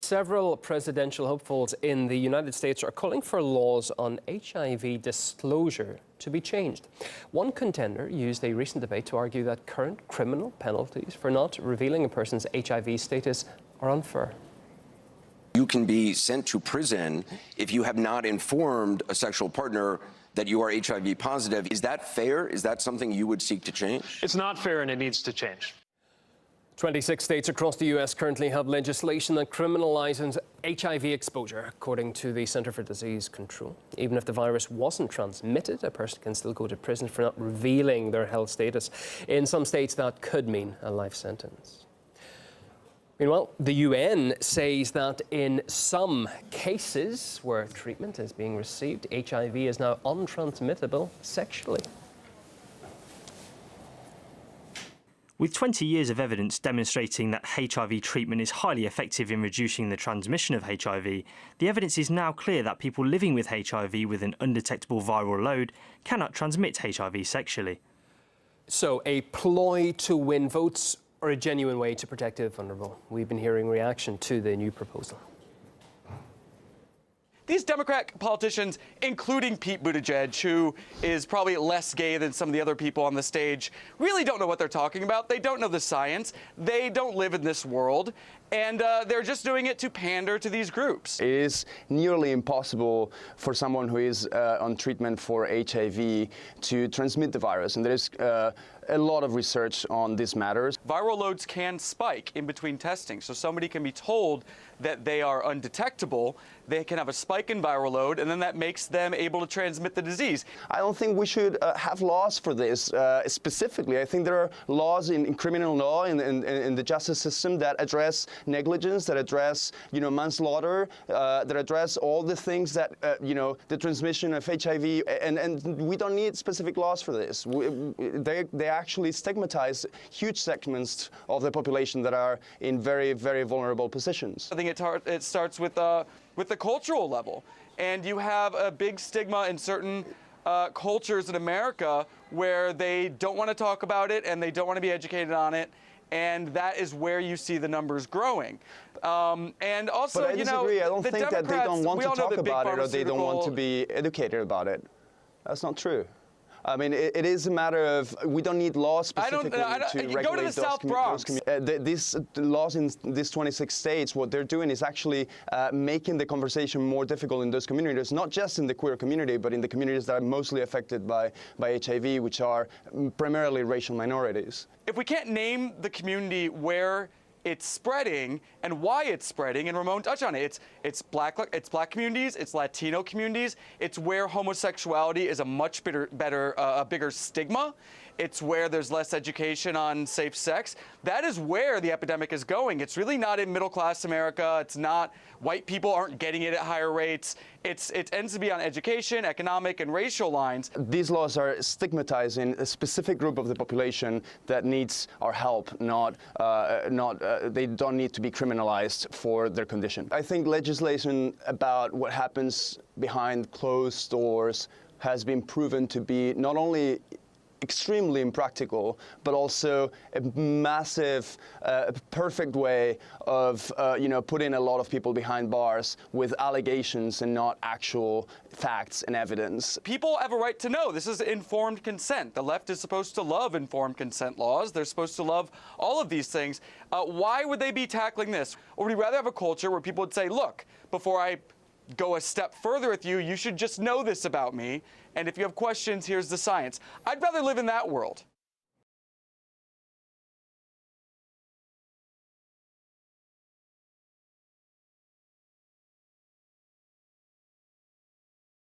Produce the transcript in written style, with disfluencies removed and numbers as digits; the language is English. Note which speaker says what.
Speaker 1: Several presidential hopefuls in the United States are calling for laws on HIV disclosure to be changed. One contender used a recent debate to argue that current criminal penalties for not revealing a person's HIV status are unfair.
Speaker 2: You can be sent to prison if you have not informed a sexual partner that you are HIV positive. Is that fair? Is that something you would seek to change?
Speaker 3: It's not fair, and it needs to change.
Speaker 1: 26 states across the U.S. currently have legislation that criminalises HIV exposure, according to the Centre for Disease Control. Even if the virus wasn't transmitted, a person can still go to prison for not revealing their health status. In some states, that could mean a life sentence. Meanwhile, the UN says that in some cases where treatment is being received, HIV is now untransmittable sexually.
Speaker 4: With 20 years of evidence demonstrating that HIV treatment is highly effective in reducing the transmission of HIV, the evidence is now clear that people living with HIV with an undetectable viral load cannot transmit HIV sexually. So, a ploy to win votes or a genuine way to protect the vulnerable? We've been hearing reaction to the new proposal.
Speaker 5: These Democrat politicians, including Pete Buttigieg, who is probably less gay than some of the other people on the stage, really don't know what they're talking about. They don't know the science. They don't live in this world. And they're just doing it to pander to these groups.
Speaker 6: It is nearly impossible for someone who is on treatment for HIV to transmit the virus. And there's a lot of research on these matters.
Speaker 5: Viral loads can spike in between testing. So somebody can be told that they are undetectable. They can have a spike in viral load, and then that makes them able to transmit the disease.
Speaker 6: I don't think we should have laws for this specifically. I think there are laws in criminal law, in the justice system, that address negligence, that address, manslaughter, that address all the things that, the transmission of HIV, and we don't need specific laws for this. They actually stigmatize huge segments of the population that are in very, very vulnerable positions.
Speaker 5: I think it starts with the cultural level, and you have a big stigma in certain cultures in America where they don't want to talk about it and they don't want to be educated on it. And that is where you see the numbers growing. And also,
Speaker 6: but I disagree. I don't think that they don't want to talk about it or they don't want to be educated about it. That's not true. I mean, it is a matter of, we don't need laws specifically to regulate
Speaker 5: go to the South Bronx.
Speaker 6: These laws in these 26 states, what they're doing is actually making the conversation more difficult in those communities, not just in the queer community, but in the communities that are mostly affected by HIV, which are primarily racial minorities.
Speaker 5: If we can't name the community where it's spreading and why it's spreading, and Ramon touched on it, it's black communities, it's Latino communities, it's where homosexuality is a much bigger stigma. It's where there's less education on safe sex. That is where the epidemic is going. It's really not in middle-class America. It's not, white people aren't getting it at higher rates. It ends to be on education, economic, and racial lines.
Speaker 6: These laws are stigmatizing a specific group of the population that needs our help, they don't need to be criminalized for their condition. I think legislation about what happens behind closed doors has been proven to be not only extremely impractical, but also a massive, perfect way of, putting a lot of people behind bars with allegations and not actual facts and evidence.
Speaker 5: People have a right to know. This is informed consent. The left is supposed to love informed consent laws. They're supposed to love all of these things. Why would they be tackling this? Or would we rather have a culture where people would say, look, before I go a step further with you, you should just know this about me. And if you have questions, here's the science. I'd rather live in that world.